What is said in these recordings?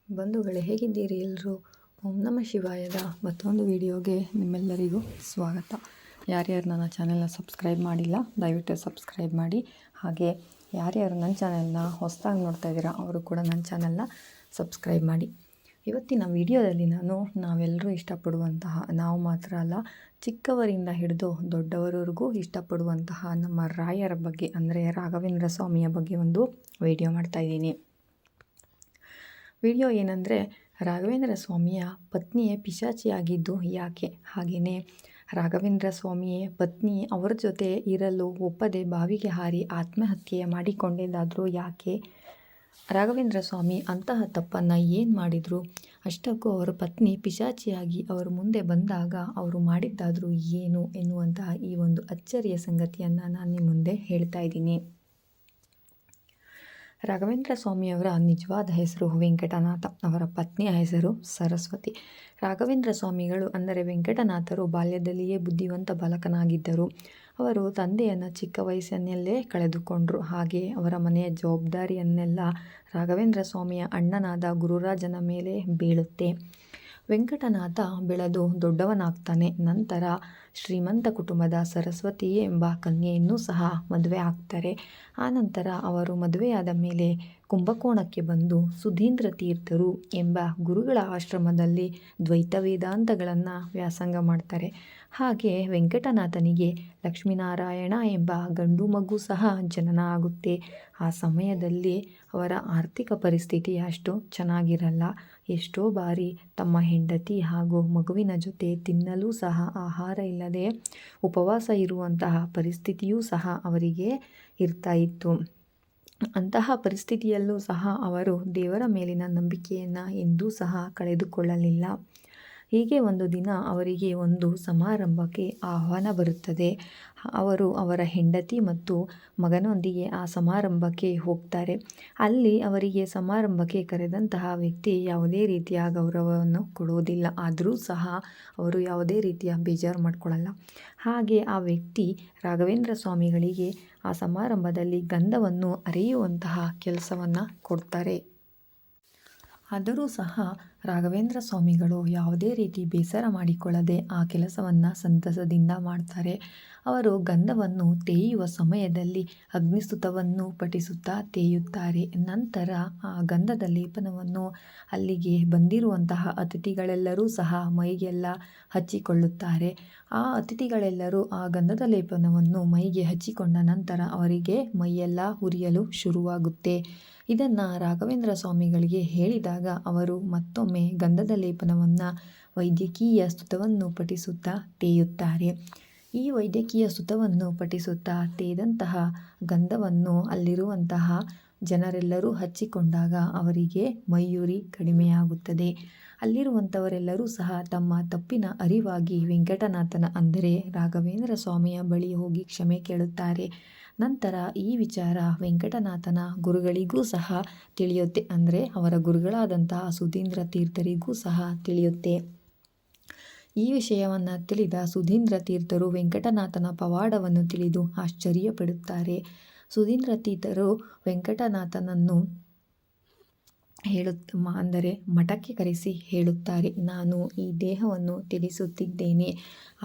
ಬಂಧುಗಳೇ, ಹೇಗಿದ್ದೀರಿ ಎಲ್ಲರೂ? ಓಂ ನಮಃ ಶಿವಾಯದ ಮತ್ತೊಂದು ವಿಡಿಯೋಗೆ ನಿಮ್ಮೆಲ್ಲರಿಗೂ ಸ್ವಾಗತ. ಯಾರ್ಯಾರು ನನ್ನ ಚಾನೆಲ್ನ ಸಬ್ಸ್ಕ್ರೈಬ್ ಮಾಡಿಲ್ಲ ದಯವಿಟ್ಟು ಸಬ್ಸ್ಕ್ರೈಬ್ ಮಾಡಿ. ಹಾಗೆ ಯಾರ್ಯಾರು ನನ್ನ ಚಾನೆಲ್ನ ಹೊಸದಾಗಿ ನೋಡ್ತಾ ಇದ್ದೀರಾ ಅವರು ಕೂಡ ನನ್ನ ಚಾನೆಲ್ನ ಸಬ್ಸ್ಕ್ರೈಬ್ ಮಾಡಿ. ಇವತ್ತಿನ ವಿಡಿಯೋದಲ್ಲಿ ನಾವೆಲ್ಲರೂ ಇಷ್ಟಪಡುವಂತಹ, ನಾವು ಮಾತ್ರ ಅಲ್ಲ ಚಿಕ್ಕವರಿಂದ ಹಿಡಿದು ದೊಡ್ಡವರವರೆಗೂ ಇಷ್ಟಪಡುವಂತಹ ನಮ್ಮ ರಾಯರ ಬಗ್ಗೆ ಅಂದರೆ ರಾಘವೇಂದ್ರ ಸ್ವಾಮಿಯ ಬಗ್ಗೆ ಒಂದು ವಿಡಿಯೋ ಮಾಡ್ತಾಯಿದ್ದೀನಿ. ವಿಡಿಯೋ ಏನಂದರೆ, ರಾಘವೇಂದ್ರ ಸ್ವಾಮಿಯ ಪತ್ನಿಯೇ ಪಿಶಾಚಿಯಾಗಿದ್ದು ಯಾಕೆ, ಹಾಗೆಯೇ ರಾಘವೇಂದ್ರ ಸ್ವಾಮಿಯೇ ಪತ್ನಿ ಅವರ ಜೊತೆ ಇರಲು ಒಪ್ಪದೆ ಬಾವಿಗೆ ಹಾರಿ ಆತ್ಮಹತ್ಯೆ ಮಾಡಿಕೊಂಡಿದ್ದಾದರೂ ಯಾಕೆ, ರಾಘವೇಂದ್ರ ಸ್ವಾಮಿ ಅಂತಹ ತಪ್ಪನ್ನು ಏನು ಮಾಡಿದರು, ಅಷ್ಟಕ್ಕೂ ಅವರ ಪತ್ನಿ ಪಿಶಾಚಿಯಾಗಿ ಅವರ ಮುಂದೆ ಬಂದಾಗ ಅವರು ಮಾಡಿದ್ದಾದರೂ ಏನು ಎನ್ನುವಂತಹ ಈ ಒಂದು ಅಚ್ಚರಿಯ ಸಂಗತಿಯನ್ನು ನಾನು ನಿಮ್ಮ ಮುಂದೆ ಹೇಳ್ತಾ ಇದ್ದೀನಿ. ರಾಘವೇಂದ್ರ ಸ್ವಾಮಿಯವರ ನಿಜವಾದ ಹೆಸರು ವೆಂಕಟನಾಥ, ಅವರ ಪತ್ನಿಯ ಹೆಸರು ಸರಸ್ವತಿ. ರಾಘವೇಂದ್ರ ಸ್ವಾಮಿಗಳು ಅಂದರೆ ವೆಂಕಟನಾಥರು ಬಾಲ್ಯದಲ್ಲಿಯೇ ಬುದ್ಧಿವಂತ ಬಾಲಕನಾಗಿದ್ದರು. ಅವರು ತಂದೆಯನ್ನು ಚಿಕ್ಕ ವಯಸ್ಸಿನಲ್ಲೇ ಕಳೆದುಕೊಂಡರು. ಹಾಗೆ ಅವರ ಮನೆಯ ಜವಾಬ್ದಾರಿಯನ್ನೆಲ್ಲ ರಾಘವೇಂದ್ರ ಸ್ವಾಮಿಯ ಅಣ್ಣನಾದ ಗುರುರಾಜನ ಮೇಲೆ ಬೀಳುತ್ತೆ. ವೆಂಕಟನಾಥ ಬೆಳೆದು ದೊಡ್ಡವನಾಗ್ತಾನೆ. ನಂತರ ಶ್ರೀಮಂತ ಕುಟುಂಬದ ಸರಸ್ವತಿ ಎಂಬ ಕನ್ಯೆಯನ್ನು ಸಹ ಮದುವೆ ಆಗ್ತಾರೆ. ಆನಂತರ ಅವರು ಮದುವೆಯಾದ ಮೇಲೆ ಕುಂಭಕೋಣಕ್ಕೆ ಬಂದು ಸುಧೀಂದ್ರ ತೀರ್ಥರು ಎಂಬ ಗುರುಗಳ ಆಶ್ರಮದಲ್ಲಿ ದ್ವೈತ ವೇದಾಂತಗಳನ್ನು ವ್ಯಾಸಂಗ ಮಾಡ್ತಾರೆ. ಹಾಗೆ ವೆಂಕಟನಾಥನಿಗೆ ಲಕ್ಷ್ಮೀನಾರಾಯಣ ಎಂಬ ಗಂಡು ಮಗು ಸಹ ಜನನ ಆಗುತ್ತೆ. ಆ ಸಮಯದಲ್ಲಿ ಅವರ ಆರ್ಥಿಕ ಪರಿಸ್ಥಿತಿ ಅಷ್ಟು ಚೆನ್ನಾಗಿರಲ್ಲ. ಎಷ್ಟೋ ಬಾರಿ ತಮ್ಮ ಹೆಂಡತಿ ಹಾಗೂ ಮಗುವಿನ ಜೊತೆ ತಿನ್ನಲು ಸಹ ಆಹಾರ ಇಲ್ಲದೆ ಉಪವಾಸ ಇರುವಂತಹ ಪರಿಸ್ಥಿತಿಯೂ ಸಹ ಅವರಿಗೆ ಇರ್ತಾ ಇತ್ತು. ಅಂತಹ ಪರಿಸ್ಥಿತಿಯಲ್ಲೂ ಸಹ ಅವರು ದೇವರ ಮೇಲಿನ ನಂಬಿಕೆಯನ್ನು ಎಂದೂ ಸಹ ಕಳೆದುಕೊಳ್ಳಲಿಲ್ಲ. ಹೀಗೆ ಒಂದು ದಿನ ಅವರಿಗೆ ಒಂದು ಸಮಾರಂಭಕ್ಕೆ ಆಹ್ವಾನ ಬರುತ್ತದೆ. ಅವರು ಅವರ ಹೆಂಡತಿ ಮತ್ತು ಮಗನೊಂದಿಗೆ ಆ ಸಮಾರಂಭಕ್ಕೆ ಹೋಗ್ತಾರೆ. ಅಲ್ಲಿ ಅವರಿಗೆ ಸಮಾರಂಭಕ್ಕೆ ಕರೆದಂತಹ ವ್ಯಕ್ತಿ ಯಾವುದೇ ರೀತಿಯ ಗೌರವವನ್ನು ಕೊಡುವುದಿಲ್ಲ. ಆದರೂ ಸಹ ಅವರು ಯಾವುದೇ ರೀತಿಯ ಬೇಜಾರು ಮಾಡಿಕೊಳ್ಳಲ್ಲ. ಹಾಗೆ ಆ ವ್ಯಕ್ತಿ ರಾಘವೇಂದ್ರ ಸ್ವಾಮಿಗಳಿಗೆ ಆ ಸಮಾರಂಭದಲ್ಲಿ ಗಂಧವನ್ನು ಅರೆಯುವಂತಹ ಕೆಲಸವನ್ನು ಕೊಡ್ತಾರೆ. ಆದರೂ ಸಹ ರಾಘವೇಂದ್ರ ಸ್ವಾಮಿಗಳು ಯಾವುದೇ ರೀತಿ ಬೇಸರ ಮಾಡಿಕೊಳ್ಳದೆ ಆ ಕೆಲಸವನ್ನು ಸಂತಸದಿಂದ ಮಾಡ್ತಾರೆ. ಅವರು ಗಂಧವನ್ನು ತೇಯುವ ಸಮಯದಲ್ಲಿ ಅಗ್ನಿಸ್ತುತವನ್ನು ಪಠಿಸುತ್ತಾ ತೇಯುತ್ತಾರೆ. ನಂತರ ಆ ಗಂಧದ ಲೇಪನವನ್ನು ಅಲ್ಲಿಗೆ ಬಂದಿರುವಂತಹ ಅತಿಥಿಗಳೆಲ್ಲರೂ ಸಹ ಮೈಗೆಲ್ಲ ಹಚ್ಚಿಕೊಳ್ಳುತ್ತಾರೆ. ಆ ಅತಿಥಿಗಳೆಲ್ಲರೂ ಆ ಗಂಧದ ಲೇಪನವನ್ನು ಮೈಗೆ ಹಚ್ಚಿಕೊಂಡ ನಂತರ ಅವರಿಗೆ ಮೈಯೆಲ್ಲ ಉರಿಯಲು ಶುರುವಾಗುತ್ತೆ. ಇದನ್ನು ರಾಘವೇಂದ್ರ ಸ್ವಾಮಿಗಳಿಗೆ ಹೇಳಿದಾಗ ಅವರು ಮತ್ತೊಮ್ಮೆ ಗಂಧದ ಲೇಪನವನ್ನು ವೈದ್ಯಕೀಯ ಸ್ತುತವನ್ನು ಪಠಿಸುತ್ತಾ ತೇಯುತ್ತಾರೆ. ಈ ವೈದ್ಯಕೀಯ ಸ್ತುತವನ್ನು ಪಠಿಸುತ್ತಾ ತೇದಂತಹ ಗಂಧವನ್ನು ಅಲ್ಲಿರುವಂತಹ ಜನರೆಲ್ಲರೂ ಹಚ್ಚಿಕೊಂಡಾಗ ಅವರಿಗೆ ಮೈಯುರಿ ಕಡಿಮೆಯಾಗುತ್ತದೆ. ಅಲ್ಲಿರುವಂಥವರೆಲ್ಲರೂ ಸಹ ತಮ್ಮ ತಪ್ಪಿನ ಅರಿವಾಗಿ ವೆಂಕಟನಾಥನ ಅಂದರೆ ರಾಘವೇಂದ್ರ ಸ್ವಾಮಿಯ ಬಳಿ ಹೋಗಿ ಕ್ಷಮೆ ಕೇಳುತ್ತಾರೆ. ನಂತರ ಈ ವಿಚಾರ ವೆಂಕಟನಾಥನ ಗುರುಗಳಿಗೂ ಸಹ ತಿಳಿಯುತ್ತೆ. ಅಂದರೆ ಅವರ ಗುರುಗಳಾದಂತಹ ಸುಧೀಂದ್ರ ತೀರ್ಥರಿಗೂ ಸಹ ತಿಳಿಯುತ್ತೆ. ಈ ವಿಷಯವನ್ನು ತಿಳಿದ ಸುಧೀಂದ್ರ ತೀರ್ಥರು ವೆಂಕಟನಾಥನ ಪವಾಡವನ್ನು ತಿಳಿದು ಆಶ್ಚರ್ಯಪಡುತ್ತಾರೆ. ಸುಧೀಂದ್ರ ತೀರ್ಥರು ವೆಂಕಟನಾಥನನ್ನು ಅಂದರೆ ಮಠಕ್ಕೆ ಕರೆಸಿ ಹೇಳುತ್ತಾರೆ, ನಾನು ಈ ದೇಹವನ್ನು ತ್ಯಜಿಸುತ್ತಿದ್ದೇನೆ.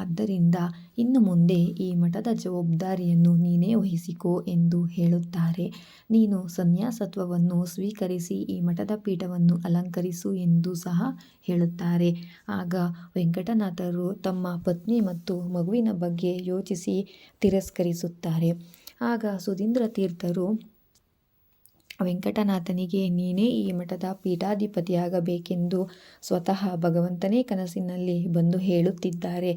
ಆದ್ದರಿಂದ ಇನ್ನು ಮುಂದೆ ಈ ಮಠದ ಜವಾಬ್ದಾರಿಯನ್ನು ನೀನೇ ವಹಿಸಿಕೋ ಎಂದು ಹೇಳುತ್ತಾರೆ. ನೀನು ಸನ್ಯಾಸತ್ವವನ್ನು ಸ್ವೀಕರಿಸಿ ಈ ಮಠದ ಪೀಠವನ್ನು ಅಲಂಕರಿಸು ಎಂದು ಸಹ ಹೇಳುತ್ತಾರೆ. ಆಗ ವೆಂಕಟನಾಥರು ತಮ್ಮ ಪತ್ನಿ ಮತ್ತು ಮಗುವಿನ ಬಗ್ಗೆ ಯೋಚಿಸಿ ತಿರಸ್ಕರಿಸುತ್ತಾರೆ. ಆಗ ಸುಧೀಂದ್ರ ತೀರ್ಥರು ವೆಂಕಟನಾಥನಿಗೆ ನೀನೇ ಈ ಮಠದ ಪೀಠಾಧಿಪತಿಯಾಗಬೇಕೆಂದು ಸ್ವತಃ ಭಗವಂತನೇ ಕನಸಿನಲ್ಲಿ ಬಂದು ಹೇಳುತ್ತಿದ್ದಾರೆ.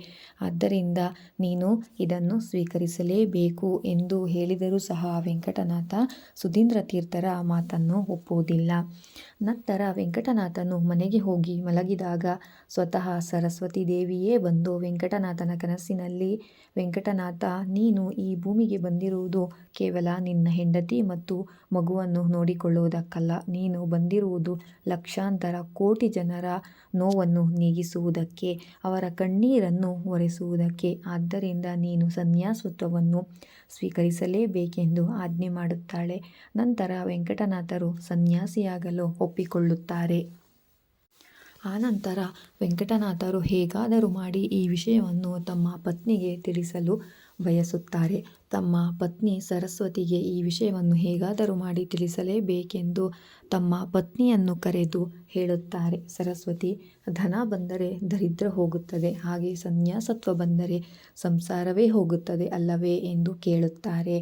ಆದ್ದರಿಂದ ನೀನು ಇದನ್ನು ಸ್ವೀಕರಿಸಲೇಬೇಕು ಎಂದು ಹೇಳಿದರೂ ಸಹ ವೆಂಕಟನಾಥ ಸುಧೀಂದ್ರ ತೀರ್ಥರ ಮಾತನ್ನು ಒಪ್ಪುವುದಿಲ್ಲ. ನಂತರ ವೆಂಕಟನಾಥನು ಮನೆಗೆ ಹೋಗಿ ಮಲಗಿದಾಗ ಸ್ವತಃ ಸರಸ್ವತಿ ದೇವಿಯೇ ಬಂದು ವೆಂಕಟನಾಥನ ಕನಸಿನಲ್ಲಿ, ವೆಂಕಟನಾಥ, ನೀನು ಈ ಭೂಮಿಗೆ ಬಂದಿರುವುದು ಕೇವಲ ನಿನ್ನ ಹೆಂಡತಿ ಮತ್ತು ಮಗುವನ್ನು ನೋಡಿಕೊಳ್ಳುವುದಕ್ಕಲ್ಲ. ನೀನು ಬಂದಿರುವುದು ಲಕ್ಷಾಂತರ ಕೋಟಿ ಜನರ ನೋವನ್ನು ನೀಗಿಸುವುದಕ್ಕೆ, ಅವರ ಕಣ್ಣೀರನ್ನು ಒರೆಸುವುದಕ್ಕೆ. ಆದ್ದರಿಂದ ನೀನು ಸನ್ಯಾಸತ್ವವನ್ನು ಸ್ವೀಕರಿಸಲೇಬೇಕೆಂದು ಆಜ್ಞೆ ಮಾಡುತ್ತಾಳೆ. ನಂತರ ವೆಂಕಟನಾಥರು ಸನ್ಯಾಸಿಯಾಗಲು ಒಪ್ಪಿಕೊಳ್ಳುತ್ತಾರೆ. ಆನಂತರ ವೆಂಕಟನಾಥರು ಹೇಗಾದರೂ ಮಾಡಿ ಈ ವಿಷಯವನ್ನು ತಮ್ಮ ಪತ್ನಿಗೆ ತಿಳಿಸಲು ಬಯಸುತ್ತಾರೆ. ತಮ್ಮ ಪತ್ನಿ ಸರಸ್ವತಿಗೆ ಈ ವಿಷಯವನ್ನು ಹೇಗಾದರೂ ಮಾಡಿ ತಿಳಿಸಲೇಬೇಕೆಂದು ತಮ್ಮ ಪತ್ನಿಯನ್ನು ಕರೆದು ಹೇಳುತ್ತಾರೆ. ಸರಸ್ವತಿ, ಧನ ಬಂದರೆ ದರಿದ್ರ ಹೋಗುತ್ತದೆ, ಹಾಗೆ ಸನ್ಯಾಸತ್ವ ಬಂದರೆ ಸಂಸಾರವೇ ಹೋಗುತ್ತದೆ ಅಲ್ಲವೇ ಎಂದು ಕೇಳುತ್ತಾರೆ.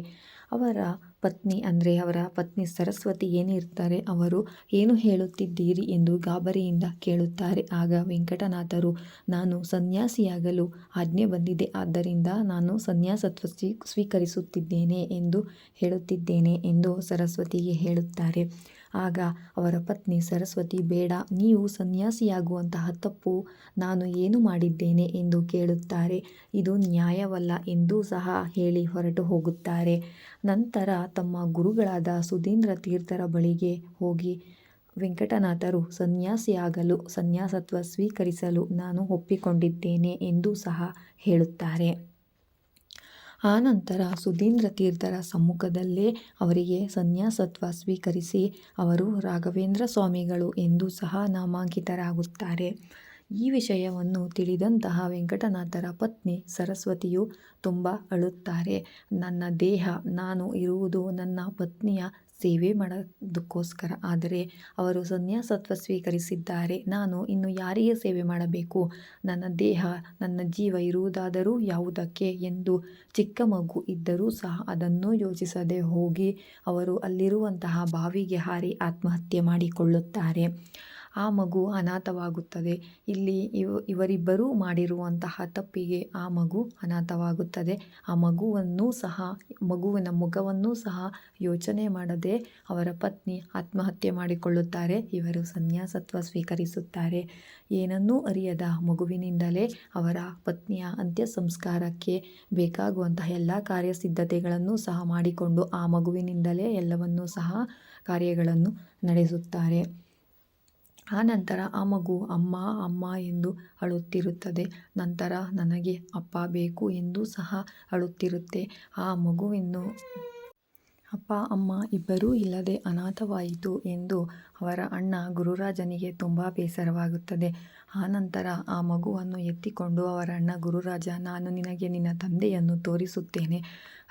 ಅವರ ಪತ್ನಿ ಸರಸ್ವತಿ ಏನಿರ್ತಾರೆ, ಅವರು ಏನು ಹೇಳುತ್ತಿದ್ದೀರಿ ಎಂದು ಗಾಬರಿಯಿಂದ ಕೇಳುತ್ತಾರೆ. ಆಗ ವೆಂಕಟನಾಥರು, ನಾನು ಸನ್ಯಾಸಿಯಾಗಲು ಆಜ್ಞೆ ಬಂದಿದೆ, ಆದ್ದರಿಂದ ನಾನು ಸನ್ಯಾಸತ್ವ ಸ್ವೀಕರಿಸುತ್ತಿದ್ದೇನೆ ಎಂದು ಹೇಳುತ್ತಿದ್ದೇನೆ ಎಂದು ಸರಸ್ವತಿಗೆ ಹೇಳುತ್ತಾರೆ. ಆಗ ಅವರ ಪತ್ನಿ ಸರಸ್ವತಿ, ಬೇಡ, ನೀವು ಸನ್ಯಾಸಿಯಾಗುವಂತಹ ತಪ್ಪು ನಾನು ಏನು ಮಾಡಿದ್ದೇನೆ ಎಂದು ಕೇಳುತ್ತಾರೆ. ಇದು ನ್ಯಾಯವಲ್ಲ ಎಂದೂ ಸಹ ಹೇಳಿ ಹೊರಟು ಹೋಗುತ್ತಾರೆ. ನಂತರ ತಮ್ಮ ಗುರುಗಳಾದ ಸುಧೀಂದ್ರ ತೀರ್ಥರ ಬಳಿಗೆ ಹೋಗಿ ವೆಂಕಟನಾಥರು ಸನ್ಯಾಸತ್ವ ಸ್ವೀಕರಿಸಲು ನಾನು ಒಪ್ಪಿಕೊಂಡಿದ್ದೇನೆ ಎಂದೂ ಸಹ ಹೇಳುತ್ತಾರೆ. ಆನಂತರ ಸುಧೀಂದ್ರ ತೀರ್ಥರ ಸಮ್ಮುಖದಲ್ಲೇ ಅವರಿಗೆ ಸನ್ಯಾಸತ್ವ ಸ್ವೀಕರಿಸಿ ಅವರು ರಾಘವೇಂದ್ರ ಸ್ವಾಮಿಗಳು ಎಂದು ಸಹ ನಾಮಾಂಕಿತರಾಗುತ್ತಾರೆ. ಈ ವಿಷಯವನ್ನು ತಿಳಿದಂತಹ ವೆಂಕಟನಾಥರ ಪತ್ನಿ ಸರಸ್ವತಿಯು ತುಂಬ ಅಳುತ್ತಾರೆ. ನನ್ನ ದೇಹ, ನಾನು ಇರುವುದು ನನ್ನ ಪತ್ನಿಯ ಸೇವೆ ಮಾಡೋದಕ್ಕೋಸ್ಕರ, ಆದರೆ ಅವರು ಸನ್ಯಾಸತ್ವ ಸ್ವೀಕರಿಸಿದ್ದಾರೆ, ನಾನು ಇನ್ನು ಯಾರಿಗೆ ಸೇವೆ ಮಾಡಬೇಕು? ನನ್ನ ದೇಹ, ನನ್ನ ಜೀವ ಇರುವುದಾದರೂ ಯಾವುದಕ್ಕೆ ಎಂದು ಚಿಕ್ಕ ಮಗು ಇದ್ದರೂ ಸಹ ಅದನ್ನು ಯೋಚಿಸದೆ ಹೋಗಿ ಅವರು ಅಲ್ಲಿರುವಂತಹ ಬಾವಿಗೆ ಹಾರಿ ಆತ್ಮಹತ್ಯೆ ಮಾಡಿಕೊಳ್ಳುತ್ತಾರೆ. ಆ ಮಗು ಅನಾಥವಾಗುತ್ತದೆ. ಇಲ್ಲಿ ಇವರಿಬ್ಬರೂ ಮಾಡಿರುವಂತಹ ತಪ್ಪಿಗೆ ಆ ಮಗು ಅನಾಥವಾಗುತ್ತದೆ. ಆ ಮಗುವಿನ ಮುಖವನ್ನೂ ಸಹ ಯೋಚನೆ ಮಾಡದೆ ಅವರ ಪತ್ನಿ ಆತ್ಮಹತ್ಯೆ ಮಾಡಿಕೊಳ್ಳುತ್ತಾರೆ. ಇವರು ಸನ್ಯಾಸತ್ವ ಸ್ವೀಕರಿಸುತ್ತಾರೆ. ಏನನ್ನೂ ಅರಿಯದ ಮಗುವಿನಿಂದಲೇ ಅವರ ಪತ್ನಿಯ ಅಂತ್ಯ ಸಂಸ್ಕಾರಕ್ಕೆ ಬೇಕಾಗುವಂತಹ ಎಲ್ಲ ಕಾರ್ಯಸಿದ್ಧತೆಗಳನ್ನು ಸಹ ಮಾಡಿಕೊಂಡು ಆ ಮಗುವಿನಿಂದಲೇ ಎಲ್ಲವನ್ನೂ ಸಹ ಕಾರ್ಯಗಳನ್ನು ನಡೆಸುತ್ತಾರೆ. ಆನಂತರ ಆ ಮಗು ಅಮ್ಮ ಅಮ್ಮ ಎಂದು ಅಳುತ್ತಿರುತ್ತದೆ. ನಂತರ ನನಗೆ ಅಪ್ಪ ಬೇಕು ಎಂದು ಸಹ ಅಳುತ್ತಿರುತ್ತೆ. ಆ ಮಗುವನ್ನು ಅಪ್ಪ ಅಮ್ಮ ಇಬ್ಬರೂ ಇಲ್ಲದೆ ಅನಾಥವಾಯಿತು ಎಂದು ಅವರ ಅಣ್ಣ ಗುರುರಾಜನಿಗೆ ತುಂಬ ಬೇಸರವಾಗುತ್ತದೆ. ಆನಂತರ ಆ ಮಗುವನ್ನು ಎತ್ತಿಕೊಂಡು ಅವರ ಅಣ್ಣ ಗುರುರಾಜ, ನಾನು ನಿನಗೆ ನಿನ್ನ ತಂದೆಯನ್ನು ತೋರಿಸುತ್ತೇನೆ,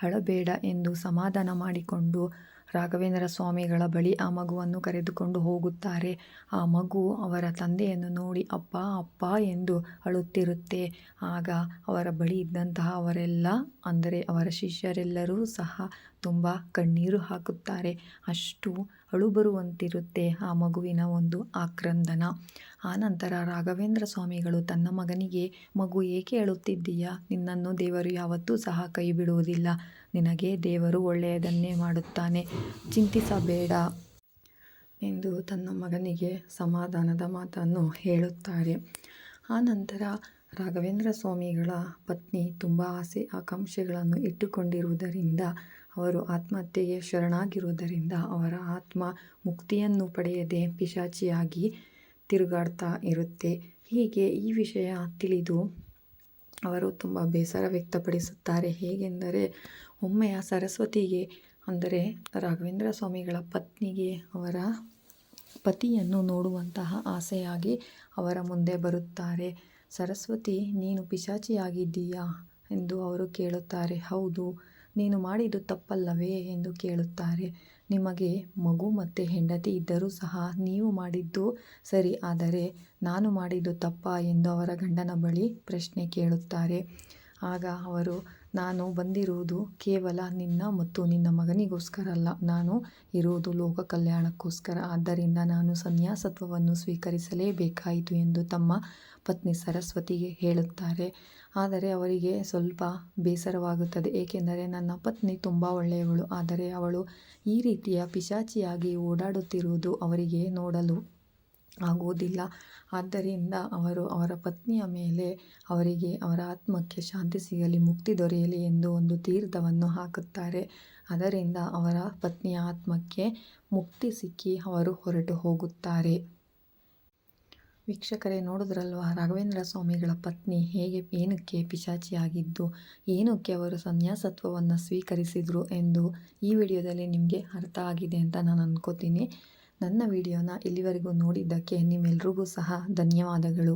ಅಳಬೇಡ ಎಂದು ಸಮಾಧಾನ ಮಾಡಿಕೊಂಡು ರಾಘವೇಂದ್ರ ಸ್ವಾಮಿಗಳ ಬಳಿ ಆ ಮಗುವನ್ನು ಕರೆದುಕೊಂಡು ಹೋಗುತ್ತಾರೆ. ಆ ಮಗು ಅವರ ತಂದೆಯನ್ನು ನೋಡಿ ಅಪ್ಪ ಅಪ್ಪ ಎಂದು ಅಳುತ್ತಿರುತ್ತೆ. ಆಗ ಅವರ ಬಳಿ ಇದ್ದಂತಹ ಅಂದರೆ ಅವರ ಶಿಷ್ಯರೆಲ್ಲರೂ ಸಹ ತುಂಬ ಕಣ್ಣೀರು ಹಾಕುತ್ತಾರೆ. ಅಷ್ಟು ಅಳು ಬರುವಂತಿರುತ್ತೆ ಆ ಮಗುವಿನ ಒಂದು ಆಕ್ರಂದನ. ಆನಂತರ ರಾಘವೇಂದ್ರ ಸ್ವಾಮಿಗಳು ತನ್ನ ಮಗನಿಗೆ, ಮಗು ಏಕೆ ಅಳುತ್ತಿದ್ದೀಯಾ? ನಿನ್ನನ್ನು ದೇವರು ಯಾವತ್ತೂ ಸಹ ಕೈ ಬಿಡುವುದಿಲ್ಲ. ನಿನಗೆ ದೇವರು ಒಳ್ಳೆಯದನ್ನೇ ಮಾಡುತ್ತಾನೆ, ಚಿಂತಿಸಬೇಡ ಎಂದು ತನ್ನ ಮಗನಿಗೆ ಸಮಾಧಾನದ ಮಾತನ್ನು ಹೇಳುತ್ತಾರೆ. ಆನಂತರ ರಾಘವೇಂದ್ರ ಸ್ವಾಮಿಗಳ ಪತ್ನಿ ತುಂಬ ಆಸೆ ಆಕಾಂಕ್ಷೆಗಳನ್ನು ಇಟ್ಟುಕೊಂಡಿರುವುದರಿಂದ, ಅವರು ಆತ್ಮಹತ್ಯೆಗೆ ಶರಣಾಗಿರುವುದರಿಂದ ಅವರ ಆತ್ಮ ಮುಕ್ತಿಯನ್ನು ಪಡೆಯದೆ ಪಿಶಾಚಿಯಾಗಿ ತಿರುಗಾಡ್ತಾ ಇರುತ್ತೆ. ಹೀಗೆ ಈ ವಿಷಯ ತಿಳಿದು ಅವರು ತುಂಬ ಬೇಸರ ವ್ಯಕ್ತಪಡಿಸುತ್ತಾರೆ. ಹೇಗೆಂದರೆ, ಒಮ್ಮೆಯ ಸರಸ್ವತಿಗೆ, ಅಂದರೆ ರಾಘವೇಂದ್ರ ಸ್ವಾಮಿಗಳ ಪತ್ನಿಗೆ ಅವರ ಪತಿಯನ್ನು ನೋಡುವಂತಹ ಆಸೆಯಾಗಿ ಅವರ ಮುಂದೆ ಬರುತ್ತಾರೆ. ಸರಸ್ವತಿ, ನೀನು ಪಿಶಾಚಿಯಾಗಿದ್ದೀಯಾ ಎಂದು ಅವರು ಕೇಳುತ್ತಾರೆ. ಹೌದು, ನೀನು ಮಾಡಿದ್ದು ತಪ್ಪಲ್ಲವೇ ಎಂದು ಕೇಳುತ್ತಾರೆ. ನಿಮಗೆ ಮಗು ಮತ್ತು ಹೆಂಡತಿ ಇದ್ದರೂ ಸಹ ನೀವು ಮಾಡಿದ್ದು ಸರಿ, ಆದರೆ ನಾನು ಮಾಡಿದ್ದು ತಪ್ಪಾ ಎಂದು ಅವರ ಗಂಡನ ಬಳಿ ಪ್ರಶ್ನೆ ಕೇಳುತ್ತಾರೆ. ಆಗ ಅವರು, ನಾನು ಬಂದಿರುವುದು ಕೇವಲ ನಿನ್ನ ಮತ್ತು ನಿನ್ನ ಮಗನಿಗೋಸ್ಕರ ಅಲ್ಲ, ನಾನು ಇರುವುದು ಲೋಕ ಕಲ್ಯಾಣಕ್ಕೋಸ್ಕರ, ಆದ್ದರಿಂದ ನಾನು ಸನ್ಯಾಸತ್ವವನ್ನು ಸ್ವೀಕರಿಸಲೇಬೇಕಾಯಿತು ಎಂದು ತಮ್ಮ ಪತ್ನಿ ಸರಸ್ವತಿಗೆ ಹೇಳುತ್ತಾರೆ. ಆದರೆ ಅವರಿಗೆ ಸ್ವಲ್ಪ ಬೇಸರವಾಗುತ್ತದೆ. ಏಕೆಂದರೆ ನನ್ನ ಪತ್ನಿ ತುಂಬ ಒಳ್ಳೆಯವಳು, ಆದರೆ ಅವಳು ಈ ರೀತಿಯ ಪಿಶಾಚಿಯಾಗಿ ಓಡಾಡುತ್ತಿರುವುದು ಅವರಿಗೆ ನೋಡಲು ಆಗುವುದಿಲ್ಲ. ಆದ್ದರಿಂದ ಅವರು ಅವರ ಪತ್ನಿಯ ಮೇಲೆ ಅವರಿಗೆ ಅವರ ಆತ್ಮಕ್ಕೆ ಶಾಂತಿ ಸಿಗಲಿ, ಮುಕ್ತಿ ದೊರೆಯಲಿ ಎಂದು ಒಂದು ತೀರ್ಥವನ್ನು ಹಾಕುತ್ತಾರೆ. ಅದರಿಂದ ಅವರ ಪತ್ನಿಯ ಆತ್ಮಕ್ಕೆ ಮುಕ್ತಿ ಸಿಕ್ಕಿ ಅವರು ಹೊರಟು ಹೋಗುತ್ತಾರೆ. ವೀಕ್ಷಕರೇ, ನೋಡಿದ್ರಲ್ವಾ ರಾಘವೇಂದ್ರ ಸ್ವಾಮಿಗಳ ಪತ್ನಿ ಏನಕ್ಕೆ ಪಿಶಾಚಿಯಾಗಿದ್ದು, ಏನಕ್ಕೆ ಅವರು ಸನ್ಯಾಸತ್ವವನ್ನು ಸ್ವೀಕರಿಸಿದರು ಎಂದು ಈ ವಿಡಿಯೋದಲ್ಲಿ ನಿಮಗೆ ಅರ್ಥ ಆಗಿದೆ ಅಂತ ನಾನು ಅಂದ್ಕೋತೀನಿ. ನನ್ನ ವಿಡಿಯೋನ ಇಲ್ಲಿವರೆಗೂ ನೋಡಿದ್ದಕ್ಕೆ ನಿಮ್ಮೆಲ್ರಿಗೂ ಸಹ ಧನ್ಯವಾದಗಳು.